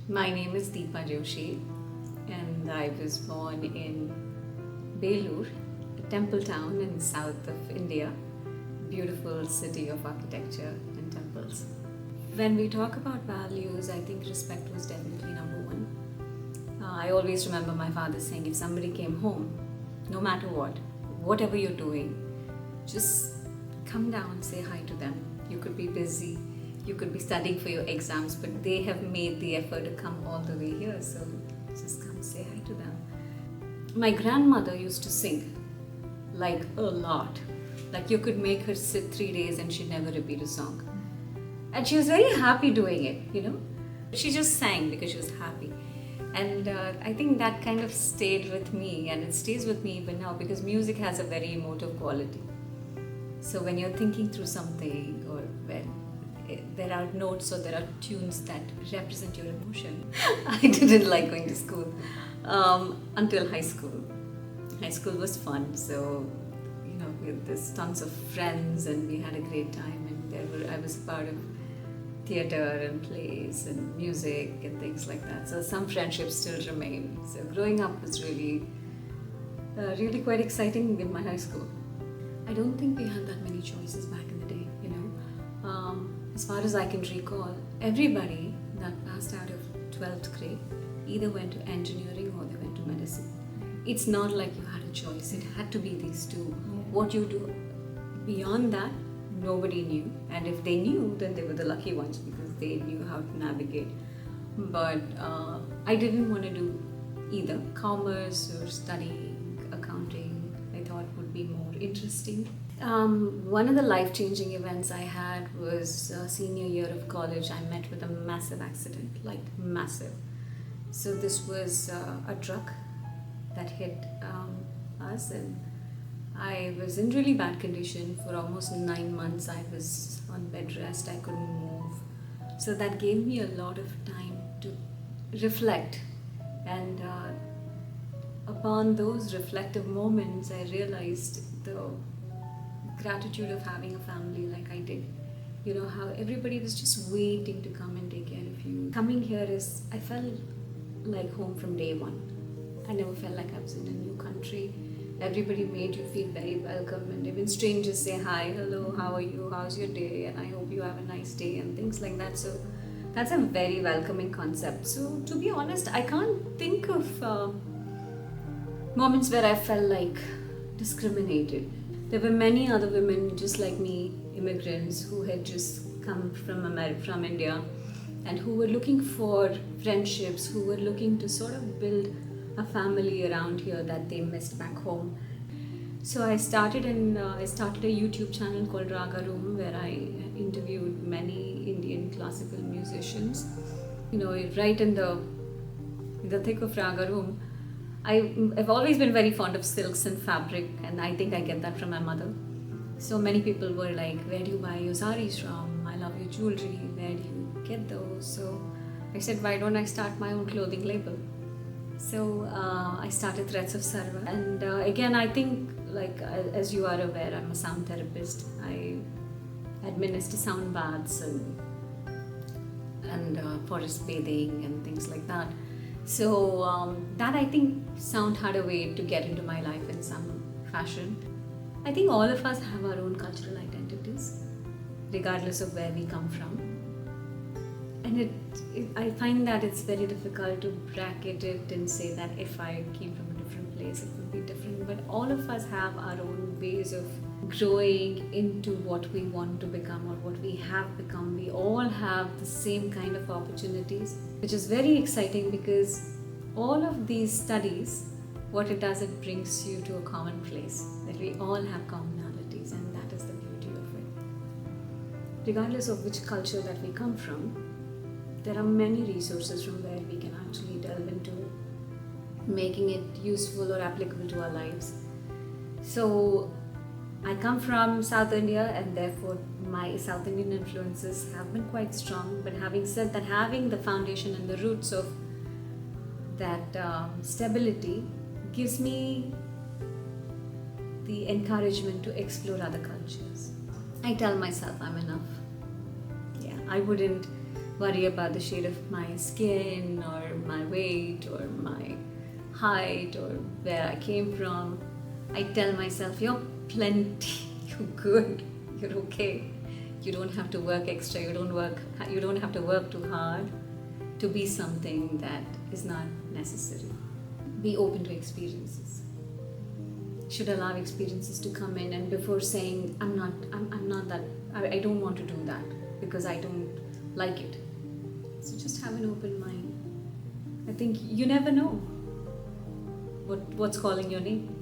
My name is Deepa Joshi, and I was born in Belur, a temple town in south of India, beautiful city of architecture and temples. When we talk about values, I think respect was definitely number one. I always remember my father saying, if somebody came home, no matter what, whatever you're doing, just come down, say hi to them. You could be busy, you could be studying for your exams, but they have made the effort to come all the way here, so just come say hi to them. My grandmother used to sing, like a lot. Like you could make her sit 3 days and she'd never repeat a song. And she was very happy doing it. She just sang because she was happy. And I think that kind of stayed with me, and it stays with me even now because music has a very emotive quality. So when you're thinking through something, or when there are notes or there are tunes that represent your emotion. I didn't like going to school until high school. High school was fun, so with this tons of friends, and we had a great time. And I was part of theater and plays and music and things like that. So some friendships still remain. So growing up was really quite exciting in my high school. I don't think we had that many choices back in the day. As far as I can recall, everybody that passed out of 12th grade either went to engineering or they went to medicine. It's not like you had a choice. It had to be these two. What you do beyond that, nobody knew. And if they knew, then they were the lucky ones because they knew how to navigate. But I didn't want to do either commerce or studying accounting. I thought would be more interesting. One of the life-changing events I had was senior year of college. I met with a massive accident, like massive. So this was a truck that hit us, and I was in really bad condition for almost 9 months. I was on bed rest. I couldn't move. So that gave me a lot of time to reflect, and upon those reflective moments, I realized the gratitude of having a family like I did. How everybody was just waiting to come and take care of you. Coming here I felt like home from day one. I never felt like I was in a new country. Everybody made you feel very welcome, and even strangers say hi, hello, how are you, how's your day, and I hope you have a nice day, and things like that. So that's a very welcoming concept. So to be honest, I can't think of moments where I felt like discriminated. There were many other women just like me, immigrants who had just come from India, and who were looking for friendships, who were looking to sort of build a family around here that they missed back home. So I started a YouTube channel called Raga Room, where I interviewed many Indian classical musicians. Right in the thick of Raga Room, I've always been very fond of silks and fabric, and I think I get that from my mother. So many people were like, where do you buy your saris from? I love your jewelry. Where do you get those? So I said, why don't I start my own clothing label? So I started Threads of Sarva. And again, I think, as you are aware, I'm a sound therapist. I administer sound baths and forest bathing and things like that. So that, I think, sound had a way to get into my life in some fashion. I think all of us have our own cultural identities, regardless of where we come from. And I find that it's very difficult to bracket it and say that if I came from a different place, it would be different. But all of us have our own ways of growing into what we want to become or what we have become. We all have the same kind of opportunities, which is very exciting because all of these studies, what it does, it brings you to a common place, that we all have commonalities, and that is the beauty of it. Regardless of which culture that we come from, there are many resources from where we can actually delve into making it useful or applicable to our lives. So I come from South India, and therefore my South Indian influences have been quite strong. But having said that, having the foundation and the roots of that stability gives me the encouragement to explore other cultures. I tell myself I'm enough. Yeah, I wouldn't worry about the shade of my skin or my weight or my height or where I came from. I tell myself, you're plenty, you're good, you're okay. You don't have to work extra, you don't have to work too hard to be something that is not necessary. Be open to experiences. Should allow experiences to come in, and before saying I'm not that, I don't want to do that because I don't like it. So just have an open mind. I think you never know what's calling your name.